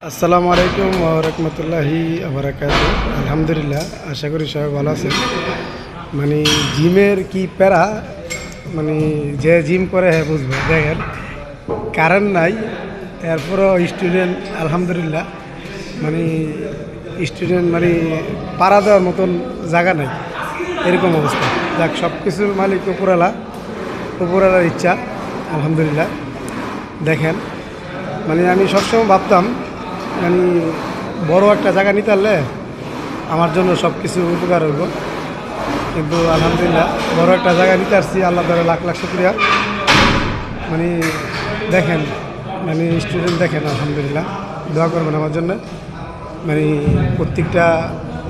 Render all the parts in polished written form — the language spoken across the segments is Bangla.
আসসালামু আলাইকুম ওয়া রাহমাতুল্লাহি ওয়া বারাকাতুহু। আলহামদুলিল্লাহ, আশা করি সবাই ভালো আছেন। মানে জিমের কি প্যারা, মানে যে জিম করে হ্যাঁ বুঝবে। দেখেন কারেন্ট নাই, এরপরও স্টুডেন্ট আলহামদুলিল্লাহ, মানে স্টুডেন্ট মানে পাড়া দেওয়ার মতন জায়গা নাই, এরকম অবস্থা। যাক, সব কিছুর মালিক উপরালার ইচ্ছা আলহামদুলিল্লাহ। দেখেন, মানে আমি সবসময় ভাবতাম মানে বড় একটা জায়গা নিতে পারলে আমার জন্য সব কিছু উপকার হইব, কিন্তু আলহামদুলিল্লাহ বড় একটা জায়গা নিতে পারছি, আল্লাহ তাআলা লাখ লাখ শুকরিয়া। মানে দেখেন, মানে স্টুডেন্ট দেখেন, আলহামদুলিল্লাহ দোয়া করবেন আমার জন্য। মানে প্রত্যেকটা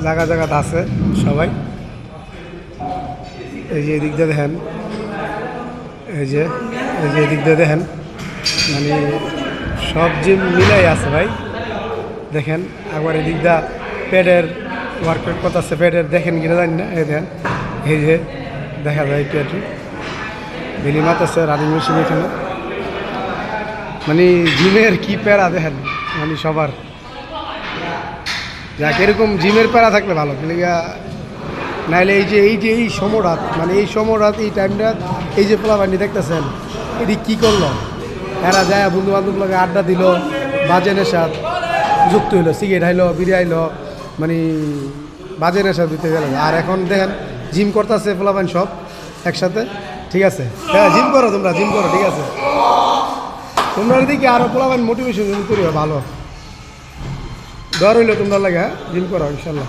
জায়গাতে আছে সবাই। এই যে এদিক দিয়ে দেখেন, এই যে এদিক দিয়ে দেখেন, মানে সব জিম মিলাই আছে ভাই। দেখেন একবার এদিক দা প্যাডের ওয়ার্কআউট করতেছে, প্যাডের দেখেন কিনা জানি না। এই দেখেন, এই যে দেখা যায় একটু একটু বেলি মারতেছে রানিং মেশিন এখানে। মানে জিমের কি প্যারা দেখেন, মানে সবার যাক এরকম জিমের প্যারা থাকলে ভালো। নাহলে এই সময়রাত, মানে এই সময়রাত, এই টাইমটা, এই যে পোলাবানি দেখতেছেন, এটি কী করলো? এরা যায় বন্ধু বান্ধব লাগে আড্ডা দিল, বাজে নেশা যুক্ত হইলো, সিগারেট হাইলো, বিড়ি হাইলো, মানে বাজে নেশা দিতে গেল। আর এখন দেখেন জিম করতেছে পোলাবান সব একসাথে। ঠিক আছে, হ্যাঁ জিম করো, তোমরা জিম করো, ঠিক আছে। তোমরা দিকে আরও পোলাবান মোটিভেশন করি, ভালো দর হইলো তোমরা লাগে। হ্যাঁ জিম করো ইনশাল্লাহ।